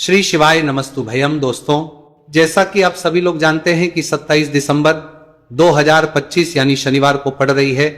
श्री शिवाय नमस्तु भयम। दोस्तों, जैसा कि आप सभी लोग जानते हैं कि 27 दिसंबर 2025 यानी शनिवार को पड़ रही है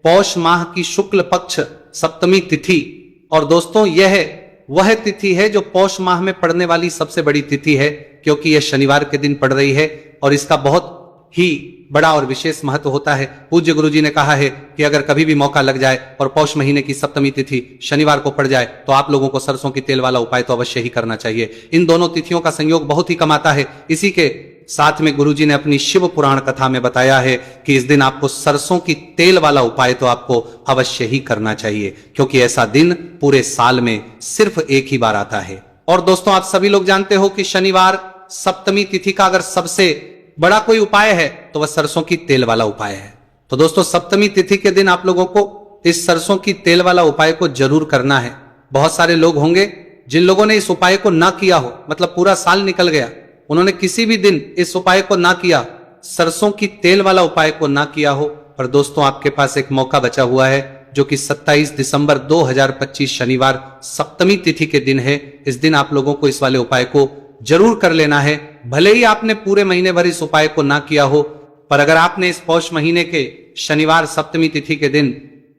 पौष माह की शुक्ल पक्ष सप्तमी तिथि। और दोस्तों, यह वह तिथि है जो पौष माह में पड़ने वाली सबसे बड़ी तिथि है, क्योंकि यह शनिवार के दिन पड़ रही है और इसका बहुत ही बड़ा और विशेष महत्व होता है। पूज्य गुरुजी ने कहा है कि अगर कभी भी मौका लग जाए और पौष महीने की सप्तमी तिथि शनिवार को पड़ जाए तो आप लोगों को सरसों की तेल वाला उपाय तो अवश्य ही करना चाहिए। इन दोनों तिथियों का संयोग बहुत ही कम आता है। इसी के साथ में गुरुजी ने अपनी शिव पुराण कथा में बताया है कि इस दिन आपको सरसों की तेल वाला उपाय तो आपको अवश्य ही करना चाहिए, क्योंकि ऐसा दिन पूरे साल में सिर्फ एक ही बार आता है। और दोस्तों, आप सभी लोग जानते हो कि शनिवार सप्तमी तिथि का अगर सबसे बड़ा कोई उपाय है तो वह सरसों की तेल वाला उपाय है। तो दोस्तों, सप्तमी तिथि के दिन आप लोगों को इस सरसों की तेल वाला उपाय को जरूर करना है। बहुत सारे लोग होंगे जिन लोगों ने इस उपाय को ना किया हो, मतलब पूरा साल निकल गया, उन्होंने किसी भी दिन इस उपाय को ना किया, सरसों की तेल वाला उपाय को ना किया हो। पर दोस्तों, आपके पास एक मौका बचा हुआ है जो कि 27 दिसंबर 2025 शनिवार सप्तमी तिथि के दिन है। इस दिन आप लोगों को इस वाले उपाय को जरूर कर लेना है। भले ही आपने पूरे महीने भर इस उपाय को ना किया हो, पर अगर आपने इस पौष महीने के शनिवार सप्तमी तिथि के दिन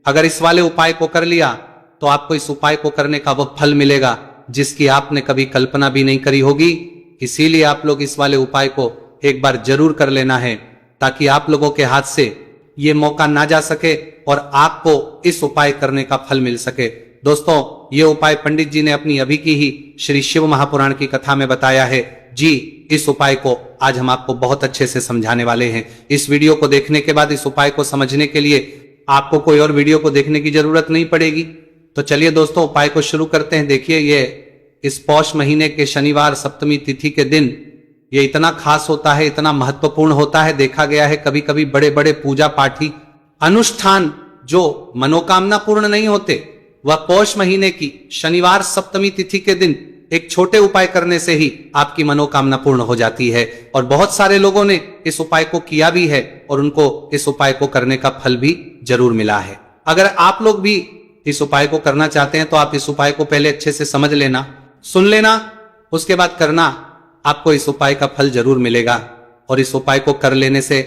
अगर इस वाले उपाय को कर लिया तो आपको इस उपाय को करने का वह फल मिलेगा जिसकी आपने कभी कल्पना भी नहीं करी होगी। इसीलिए आप लोग इस वाले उपाय को एक बार जरूर कर लेना है, ताकि आप लोगों के हाथ से ये मौका ना जा सके और आपको इस उपाय करने का फल मिल सके। दोस्तों, ये उपाय पंडित जी ने अपनी अभी की ही श्री शिव महापुराण की कथा में बताया है जी। इस उपाय को आज हम आपको बहुत अच्छे से समझाने वाले हैं। इस वीडियो को देखने के बाद इस उपाय को समझने के लिए आपको कोई और वीडियो को देखने की जरूरत नहीं पड़ेगी। तो चलिए दोस्तों, उपाय को शुरू करते हैं। देखिए, ये इस पौष महीने के शनिवार सप्तमी तिथि के दिन ये इतना खास होता है, इतना महत्वपूर्ण होता है। देखा गया है कभी कभी बड़े बड़े पूजा पाठी अनुष्ठान जो मनोकामना पूर्ण नहीं होते, वह पौष महीने की शनिवार सप्तमी तिथि के दिन एक छोटे उपाय करने से ही आपकी मनोकामना पूर्ण हो जाती है। और बहुत सारे लोगों ने इस उपाय को किया भी है और उनको इस उपाय को करने का फल भी जरूर मिला है। अगर आप लोग भी इस उपाय को करना चाहते हैं तो आप इस उपाय को पहले अच्छे से समझ लेना, सुन लेना, उसके बाद करना। आपको इस उपाय का फल जरूर मिलेगा। और इस उपाय को कर लेने से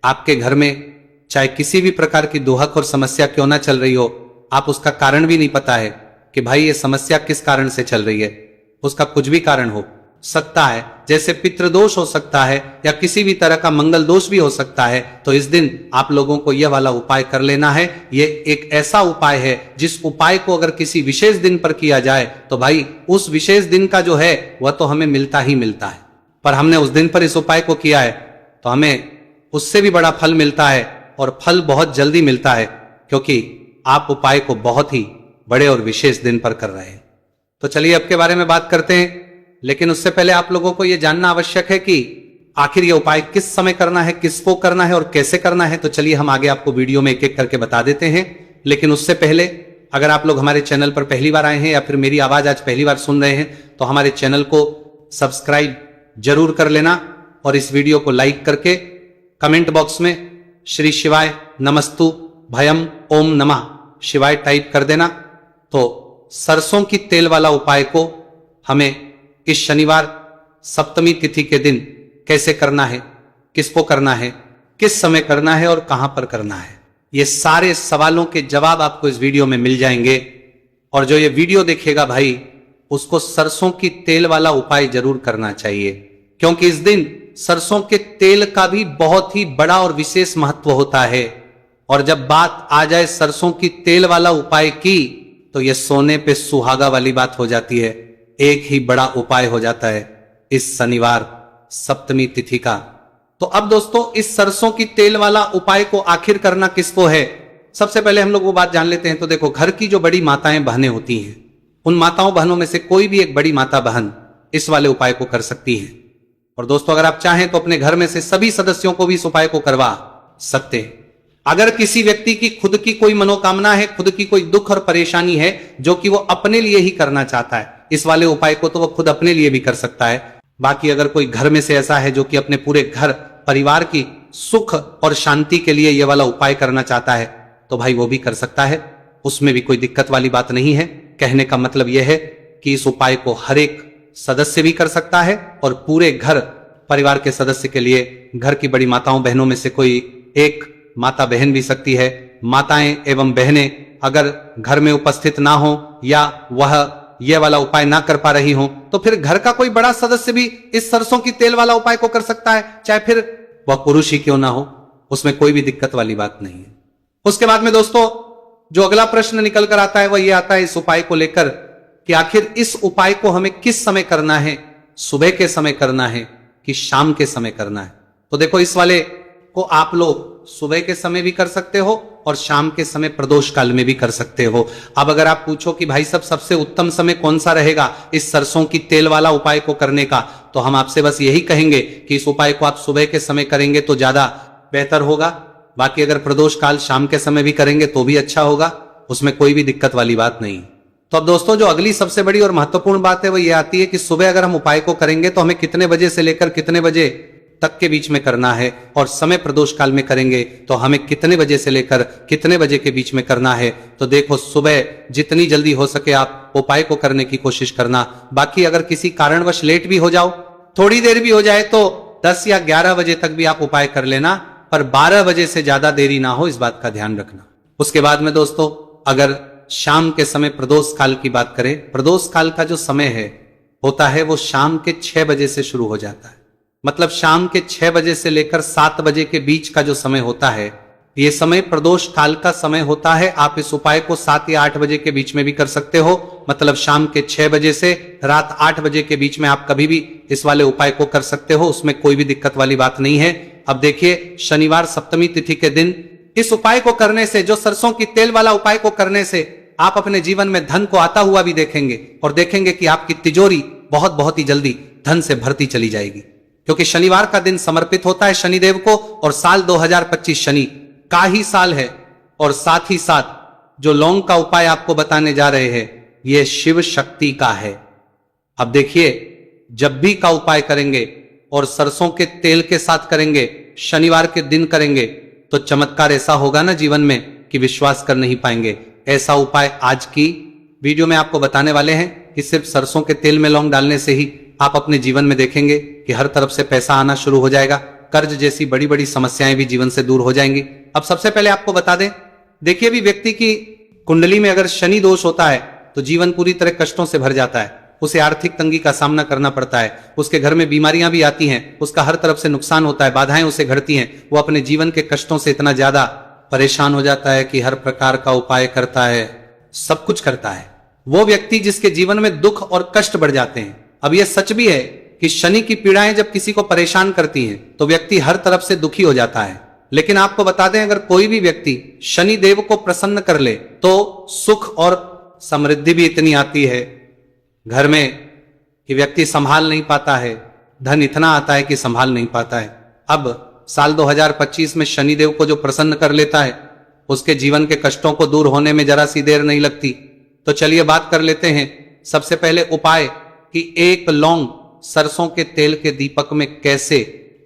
आपके घर में चाहे किसी भी प्रकार की दुहक और समस्या क्यों ना चल रही हो, आप उसका कारण भी नहीं पता है कि भाई ये समस्या किस कारण से चल रही है, उसका कुछ भी कारण हो सकता है, जैसे पितृदोष हो सकता है या किसी भी तरह का मंगल दोष भी हो सकता है। तो इस दिन आप लोगों को यह वाला उपाय कर लेना है। ये एक ऐसा उपाय है जिस उपाय को अगर किसी विशेष दिन पर किया जाए तो भाई उस विशेष दिन का जो है वह तो हमें मिलता ही मिलता है। पर हमने उस दिन पर इस उपाय को किया है तो हमें उससे भी बड़ा फल मिलता है, और फल बहुत जल्दी मिलता है, क्योंकि आप उपाय को बहुत ही बड़े और विशेष दिन पर कर रहे हैं। तो चलिए अब के बारे में बात करते हैं, लेकिन उससे पहले आप लोगों को यह जानना आवश्यक है कि आखिर यह उपाय किस समय करना है, किसको करना है और कैसे करना है। तो चलिए हम आगे आपको वीडियो में एक एक करके बता देते हैं। लेकिन उससे पहले अगर आप लोग हमारे चैनल पर पहली बार आए हैं या फिर मेरी आवाज आज पहली बार सुन रहे हैं तो हमारे चैनल को सब्सक्राइब जरूर कर लेना और इस वीडियो को लाइक करके कमेंट बॉक्स में श्री शिवाय नमस्तु भयम ओम नमः शिवाय टाइप कर देना। तो सरसों की तेल वाला उपाय को हमें इस शनिवार सप्तमी तिथि के दिन कैसे करना है, किसको करना है, किस समय करना है और कहां पर करना है, ये सारे सवालों के जवाब आपको इस वीडियो में मिल जाएंगे। और जो ये वीडियो देखेगा भाई, उसको सरसों की तेल वाला उपाय जरूर करना चाहिए, क्योंकि इस दिन सरसों के तेल का भी बहुत ही बड़ा और विशेष महत्व होता है। और जब बात आ जाए सरसों की तेल वाला उपाय की तो यह सोने पे सुहागा वाली बात हो जाती है। एक ही बड़ा उपाय हो जाता है इस शनिवार सप्तमी तिथि का। तो अब दोस्तों, इस सरसों की तेल वाला उपाय को आखिर करना किसको है, सबसे पहले हम लोग वो बात जान लेते हैं। तो देखो, घर की जो बड़ी माताएं बहनें होती हैं, उन माताओं बहनों में से कोई भी एक बड़ी माता बहन इस वाले उपाय को कर सकती है। और दोस्तों, अगर आप चाहें तो अपने घर में से सभी सदस्यों को भी इस उपाय को करवा सकते हैं। अगर किसी व्यक्ति की खुद की कोई मनोकामना है, खुद की कोई दुख और परेशानी है जो कि वो अपने लिए ही करना चाहता है, इस वाले उपाय को तो वो खुद अपने लिए भी कर सकता है। बाकी अगर कोई घर में से ऐसा है जो कि अपने पूरे घर परिवार की सुख और शांति के लिए ये वाला उपाय करना चाहता है तो भाई वो भी कर सकता है, उसमें भी कोई दिक्कत वाली बात नहीं है। कहने का मतलब यह है कि इस उपाय को हर एक सदस्य भी कर सकता है और पूरे घर परिवार के सदस्य के लिए घर की बड़ी माताओं बहनों में से कोई एक माता बहन भी सकती है। माताएं एवं बहनें अगर घर में उपस्थित ना हो या वह यह वाला उपाय ना कर पा रही हो तो फिर घर का कोई बड़ा सदस्य भी इस सरसों की तेल वाला उपाय को कर सकता है, चाहे फिर वह पुरुष ही क्यों ना हो, उसमें कोई भी दिक्कत वाली बात नहीं है। उसके बाद में दोस्तों जो अगला प्रश्न निकल कर आता है वह यह आता है इस उपाय को लेकर कि आखिर इस उपाय को हमें किस समय करना है, सुबह के समय करना है कि शाम के समय करना है। तो देखो इस वाले को आप लोग सुबह के समय भी कर सकते हो और शाम के समय प्रदोष काल में भी कर सकते हो। अब अगर आप पूछो कि भाई साहब सबसे उत्तम समय कौन सा रहेगा इस सरसों की तेल वाला उपाय को करने का, तो हम आपसे बस यही कहेंगे कि इस उपाय को आप सुबह के समय करेंगे तो ज्यादा बेहतर होगा। बाकी अगर प्रदोष काल शाम के समय भी करेंगे तो भी अच्छा होगा, उसमें कोई भी दिक्कत वाली बात नहीं। तो अब दोस्तों जो अगली सबसे बड़ी और महत्वपूर्ण बात है वो ये आती है कि सुबह अगर हम उपाय को करेंगे तो हमें कितने बजे से लेकर कितने बजे तक के बीच में करना है, और समय प्रदोष काल में करेंगे तो हमें कितने बजे से लेकर कितने बजे के बीच में करना है। तो देखो सुबह जितनी जल्दी हो सके आप उपाय को करने की कोशिश करना। बाकी अगर किसी कारणवश लेट भी हो जाओ, थोड़ी देर भी हो जाए तो 10 या 11 बजे तक भी आप उपाय कर लेना, पर 12 बजे से ज्यादा देरी ना हो, इस बात का ध्यान रखना। उसके बाद में दोस्तों अगर शाम के समय प्रदोष काल की बात करें, प्रदोष काल का जो समय है होता है वो शाम के 6 बजे से शुरू हो जाता है। मतलब शाम के 6 बजे से लेकर 7 बजे के बीच का जो समय होता है ये समय प्रदोष काल का समय होता है। आप इस उपाय को 7 या 8 बजे के बीच में भी कर सकते हो। मतलब शाम के 6 बजे से रात 8 बजे के बीच में आप कभी भी इस वाले उपाय को कर सकते हो, उसमें कोई भी दिक्कत वाली बात नहीं है। अब देखिए शनिवार सप्तमी तिथि के दिन इस उपाय को करने से, जो सरसों की तेल वाला उपाय को करने से आप अपने जीवन में धन को आता हुआ भी देखेंगे और देखेंगे कि आपकी तिजोरी बहुत बहुत ही जल्दी धन से भरती चली जाएगी, क्योंकि शनिवार का दिन समर्पित होता है शनिदेव को और साल 2025 शनि का ही साल है। और साथ ही साथ जो लौंग का उपाय आपको बताने जा रहे हैं यह शिव शक्ति का है। अब देखिए जब भी का उपाय करेंगे और सरसों के तेल के साथ करेंगे, शनिवार के दिन करेंगे, तो चमत्कार ऐसा होगा ना जीवन में कि विश्वास कर नहीं पाएंगे। ऐसा उपाय आज की वीडियो में आपको बताने वाले हैं कि सिर्फ सरसों के तेल में लौंग डालने से ही आप अपने जीवन में देखेंगे कि हर तरफ से पैसा आना शुरू हो जाएगा, कर्ज जैसी बड़ी बड़ी समस्याएं भी जीवन से दूर हो जाएंगी। अब सबसे पहले आपको बता दें, देखिए भी व्यक्ति की कुंडली में अगर शनि दोष होता है तो जीवन पूरी तरह कष्टों से भर जाता है, उसे आर्थिक तंगी का सामना करना पड़ता है, उसके घर में बीमारियां भी आती हैं, उसका हर तरफ से नुकसान होता है, बाधाएं उसे घटती हैं, वो अपने जीवन के कष्टों से इतना ज्यादा परेशान हो जाता है कि हर प्रकार का उपाय करता है, सब कुछ करता है। वो व्यक्ति जिसके जीवन में दुख और कष्ट बढ़ जाते हैं। अब यह सच भी है कि शनि की पीड़ाएं जब किसी को परेशान करती हैं तो व्यक्ति हर तरफ से दुखी हो जाता है। लेकिन आपको बता दें अगर कोई भी व्यक्ति शनि देव को प्रसन्न कर ले तो सुख और समृद्धि भी इतनी आती है घर में कि व्यक्ति संभाल नहीं पाता है, धन इतना आता है कि संभाल नहीं पाता है। अब साल 2025 में शनिदेव को जो प्रसन्न कर लेता है उसके जीवन के कष्टों को दूर होने में जरा सी देर नहीं लगती। तो चलिए बात कर लेते हैं सबसे पहले उपाय कि एक लौंग सरसों के तेल के दीपक में कैसे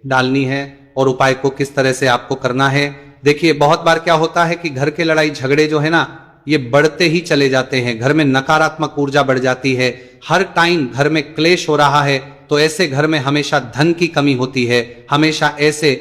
डालनी है और उपाय को किस तरह से आपको करना है। देखिए बहुत बार क्या होता है कि घर के लड़ाई झगड़े जो है ना ये बढ़ते ही चले जाते हैं, घर में नकारात्मक ऊर्जा बढ़ जाती है, हर टाइम घर में क्लेश हो रहा है, तो ऐसे घर में हमेशा धन की कमी होती है, हमेशा ऐसे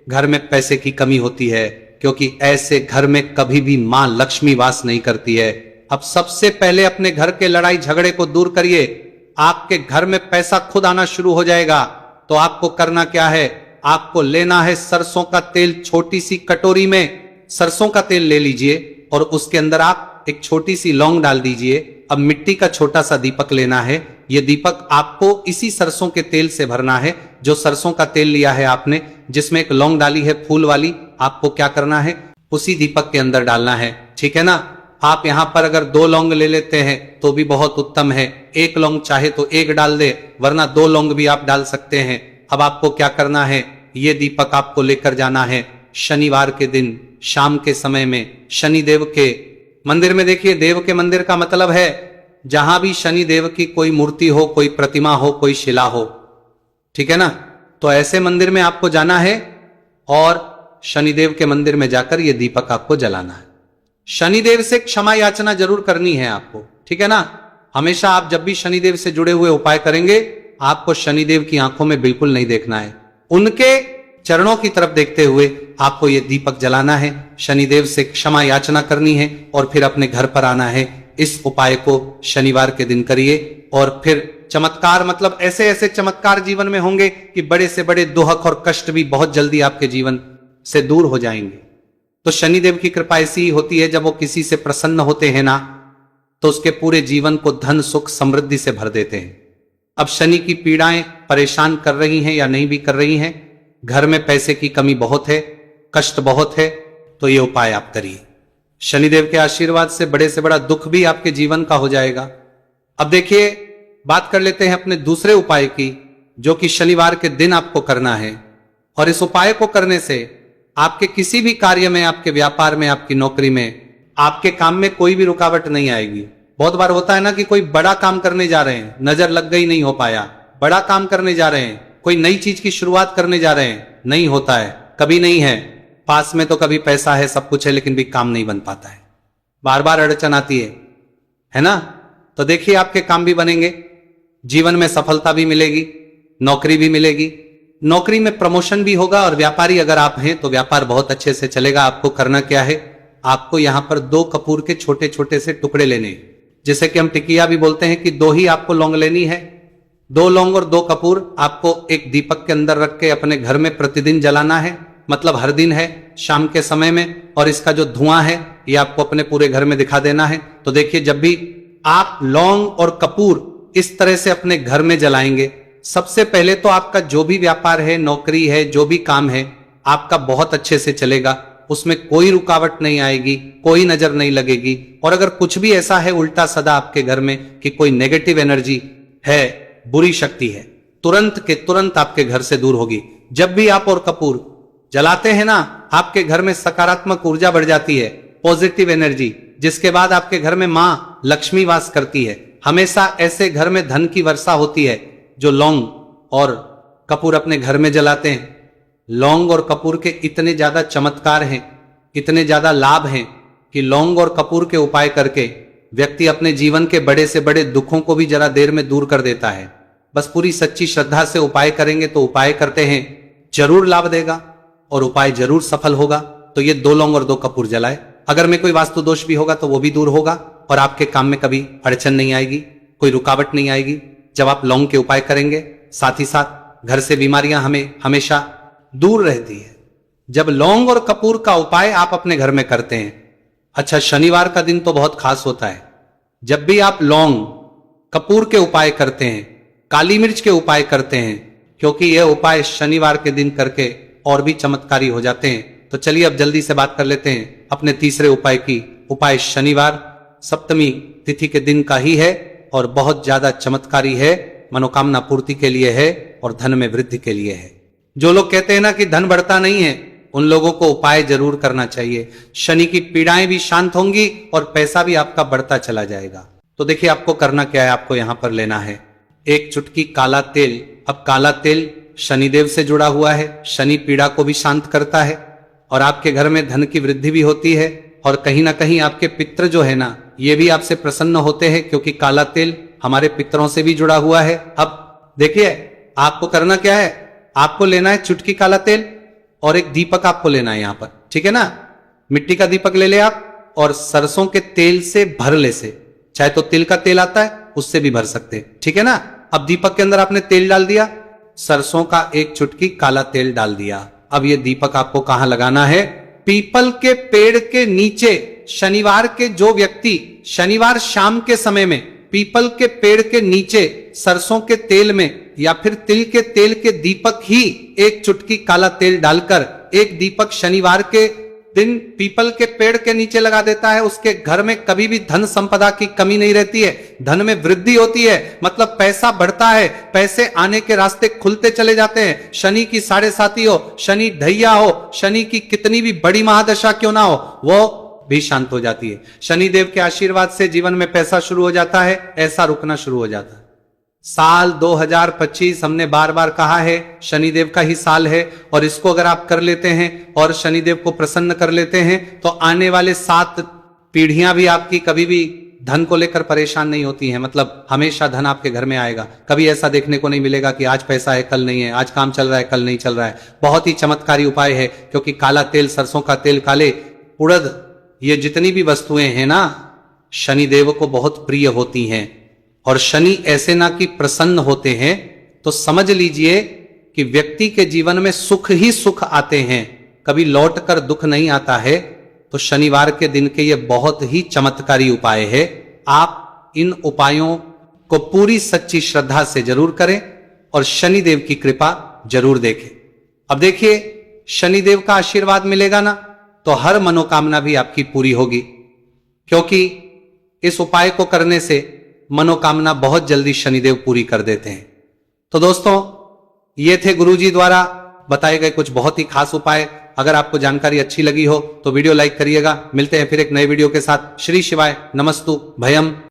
घर में पैसे की कमी होती है, क्योंकि ऐसे घर में कभी भी मां लक्ष्मी वास नहीं करती है। अब सबसे पहले अपने घर के लड़ाई झगड़े को दूर करिए, आपके घर में पैसा खुद आना शुरू हो जाएगा। तो आपको करना क्या है, आपको लेना है सरसों का तेल, छोटी सी कटोरी में सरसों का तेल ले लीजिए और उसके अंदर आप एक छोटी सी लौंग डाल दीजिए। अब मिट्टी का छोटा सा दीपक लेना है, यह दीपक आपको इसी सरसों के तेल से भरना है। जो सरसों का तेल लिया है आपने, जिसमें एक लौंग डाली है फूल वाली, आपको क्या करना है उसी दीपक के अंदर डालना है, ठीक है ना। आप यहां पर अगर 2 लौंग ले लेते हैं तो भी बहुत उत्तम है, 1 लौंग चाहे तो 1 डाल दे, वरना 2 लौंग भी आप डाल सकते हैं। अब आपको क्या करना है, यह दीपक आपको लेकर जाना है शनिवार के दिन शाम के समय में शनिदेव के मंदिर में। देखिए देव के मंदिर का मतलब है जहां भी शनिदेव की कोई मूर्ति हो, कोई प्रतिमा हो, कोई शिला हो, ठीक है ना। तो ऐसे मंदिर में आपको जाना है और शनिदेव के मंदिर में जाकर यह दीपक आपको जलाना है। शनिदेव से क्षमा याचना जरूर करनी है आपको, ठीक है ना। हमेशा आप जब भी शनिदेव से जुड़े हुए उपाय करेंगे, आपको शनिदेव की आंखों में बिल्कुल नहीं देखना है। उनके चरणों की तरफ देखते हुए आपको ये दीपक जलाना है, शनिदेव से क्षमा याचना करनी है और फिर अपने घर पर आना है। इस उपाय को शनिवार के दिन करिए और फिर चमत्कार, मतलब ऐसे ऐसे चमत्कार जीवन में होंगे कि बड़े से बड़े दुख और कष्ट भी बहुत जल्दी आपके जीवन से दूर हो जाएंगे। तो शनिदेव की कृपा ऐसी ही होती है, जब वो किसी से प्रसन्न होते हैं ना, तो उसके पूरे जीवन को धन सुख समृद्धि से भर देते हैं। अब शनि की पीड़ाएं परेशान कर रही हैं या नहीं भी कर रही हैं, घर में पैसे की कमी बहुत है, कष्ट बहुत है, तो ये उपाय आप करिए। शनिदेव के आशीर्वाद से बड़ा दुख भी आपके जीवन का हो जाएगा। अब देखिए, बात कर लेते हैं अपने दूसरे उपाय की, जो कि शनिवार के दिन आपको करना है। और इस उपाय को करने से आपके किसी भी कार्य में, आपके व्यापार में, आपकी नौकरी में, आपके काम में कोई भी रुकावट नहीं आएगी। बहुत बार होता है ना कि कोई बड़ा काम करने जा रहे हैं, नजर लग गई, नहीं हो पाया। बड़ा काम करने जा रहे हैं, कोई नई चीज की शुरुआत करने जा रहे हैं, नहीं होता है, कभी नहीं है। पास में तो कभी पैसा है, सब कुछ है, लेकिन भी काम नहीं बन पाता है, बार बार अड़चन आती है ना। तो देखिए, आपके काम भी बनेंगे, जीवन में सफलता भी मिलेगी, नौकरी भी मिलेगी, नौकरी में प्रमोशन भी होगा। और व्यापारी अगर आप हैं तो व्यापार बहुत अच्छे से चलेगा। आपको करना क्या है, आपको यहां पर 2 कपूर के छोटे छोटे से टुकड़े लेने, जिसे कि हम टिकिया भी बोलते हैं, कि 2 ही आपको लौंग लेनी है। 2 लौंग और 2 कपूर आपको एक दीपक के अंदर रख के अपने घर में प्रतिदिन जलाना है, मतलब हर दिन है, शाम के समय में। और इसका जो धुआं है ये आपको अपने पूरे घर में दिखा देना है। तो देखिए, जब भी आप लौंग और कपूर इस तरह से अपने घर में जलाएंगे, सबसे पहले तो आपका जो भी व्यापार है, नौकरी है, जो भी काम है, आपका बहुत अच्छे से चलेगा, उसमें कोई रुकावट नहीं आएगी, कोई नजर नहीं लगेगी। और अगर कुछ भी ऐसा है उल्टा सदा आपके घर में कि कोई नेगेटिव एनर्जी है, बुरी शक्ति है, तुरंत के तुरंत आपके घर से दूर होगी। जब भी आप और कपूर जलाते हैं ना, आपके घर में सकारात्मक ऊर्जा बढ़ जाती है, पॉजिटिव एनर्जी, जिसके बाद आपके घर में मां लक्ष्मी वास करती है। हमेशा ऐसे घर में धन की वर्षा होती है जो लौंग और कपूर अपने घर में जलाते हैं। लौंग और कपूर के इतने ज्यादा चमत्कार हैं, इतने ज्यादा लाभ हैं, कि लौंग और कपूर के उपाय करके व्यक्ति अपने जीवन के बड़े से बड़े दुखों को भी जरा देर में दूर कर देता है। बस पूरी सच्ची श्रद्धा से उपाय करेंगे तो उपाय करते हैं जरूर लाभ देगा और उपाय जरूर सफल होगा। तो ये 2 लौंग और 2 कपूर जलाए। अगर में कोई वास्तु दोष भी होगा तो वो भी दूर होगा और आपके काम में कभी अड़चन नहीं आएगी, कोई रुकावट नहीं आएगी जब आप लौंग के उपाय करेंगे। साथ ही साथ घर से बीमारियां हमें हमेशा दूर रहती है जब लौंग और कपूर का उपाय आप अपने घर में करते हैं। अच्छा, शनिवार का दिन तो बहुत खास होता है। जब भी आप लौंग कपूर के उपाय करते हैं, काली मिर्च के उपाय करते हैं, क्योंकि यह उपाय शनिवार के दिन करके और भी चमत्कारी हो जाते हैं। तो चलिए अब जल्दी से बात कर लेते हैं अपने तीसरे उपाय की। उपाय शनिवार सप्तमी तिथि के दिन का ही है और बहुत ज्यादा चमत्कारी है, मनोकामना पूर्ति के लिए है और धन में वृद्धि के लिए है। जो लोग कहते हैं ना कि धन बढ़ता नहीं है, उन लोगों को उपाय जरूर करना चाहिए। शनि की पीड़ाएं भी शांत होंगी और पैसा भी आपका बढ़ता चला जाएगा। तो देखिए, आपको करना क्या है, आपको यहां पर लेना है 1 चुटकी काला तेल। अब काला तेल शनिदेव से जुड़ा हुआ है, शनि पीड़ा को भी शांत करता है और आपके घर में धन की वृद्धि भी होती है। और कहीं ना कहीं आपके पितृ जो है ना, ये भी आपसे प्रसन्न होते हैं, क्योंकि काला तेल हमारे पितरों से भी जुड़ा हुआ है। अब देखिए, आपको करना क्या है, आपको लेना है चुटकी काला तेल और एक दीपक आपको लेना है यहां पर, ठीक है ना। मिट्टी का दीपक ले ले आप और सरसों के तेल से भर ले से, चाहे तो तिल का तेल आता है उससे भी भर सकते हैं, ठीक है ना। अब दीपक के अंदर आपने तेल डाल दिया, सरसों का 1 चुटकी काला तेल डाल दिया। अब ये दीपक आपको कहां लगाना है, पीपल के पेड़ के नीचे। शनिवार के जो व्यक्ति शनिवार शाम के समय में पीपल के पेड़ के नीचे सरसों के तेल में या फिर तिल के तेल के दीपक ही 1 चुटकी काला तेल डालकर एक दीपक शनिवार के दिन पीपल के पेड़ के नीचे लगा देता है, उसके घर में कभी भी धन संपदा की कमी नहीं रहती है, धन में वृद्धि होती है, मतलब पैसा बढ़ता है, पैसे आने के रास्ते खुलते चले जाते हैं। शनि की 7.5 हो, शनि ढैया हो, शनि की कितनी भी बड़ी महादशा क्यों ना हो, वो भी शांत हो जाती है। शनिदेव के आशीर्वाद से जीवन में पैसा शुरू हो जाता है, ऐसा रुकना शुरू हो जाता है। साल 2025 हमने बार बार कहा है शनिदेव का ही साल है, और इसको अगर आप कर लेते हैं और शनिदेव को प्रसन्न कर लेते हैं तो आने वाले 7 पीढ़ियां भी आपकी कभी भी धन को लेकर परेशान नहीं होती हैं, मतलब हमेशा धन आपके घर में आएगा। कभी ऐसा देखने को नहीं मिलेगा कि आज पैसा है कल नहीं है, आज काम चल रहा है कल नहीं चल रहा है। बहुत ही चमत्कारी उपाय है, क्योंकि काला तेल, सरसों का तेल, काले उड़द, ये जितनी भी वस्तुएं हैं ना, शनिदेव को बहुत प्रिय होती हैं। और शनि ऐसे ना कि प्रसन्न होते हैं तो समझ लीजिए कि व्यक्ति के जीवन में सुख ही सुख आते हैं, कभी लौट कर दुख नहीं आता है। तो शनिवार के दिन के ये बहुत ही चमत्कारी उपाय है। आप इन उपायों को पूरी सच्ची श्रद्धा से जरूर करें और शनिदेव की कृपा जरूर देखें। अब देखिए, शनिदेव का आशीर्वाद मिलेगा ना तो हर मनोकामना भी आपकी पूरी होगी, क्योंकि इस उपाय को करने से मनोकामना बहुत जल्दी शनिदेव पूरी कर देते हैं। तो दोस्तों, ये थे गुरुजी द्वारा बताए गए कुछ बहुत ही खास उपाय। अगर आपको जानकारी अच्छी लगी हो तो वीडियो लाइक करिएगा। मिलते हैं फिर एक नए वीडियो के साथ। श्री शिवाय नमस्तु भयम।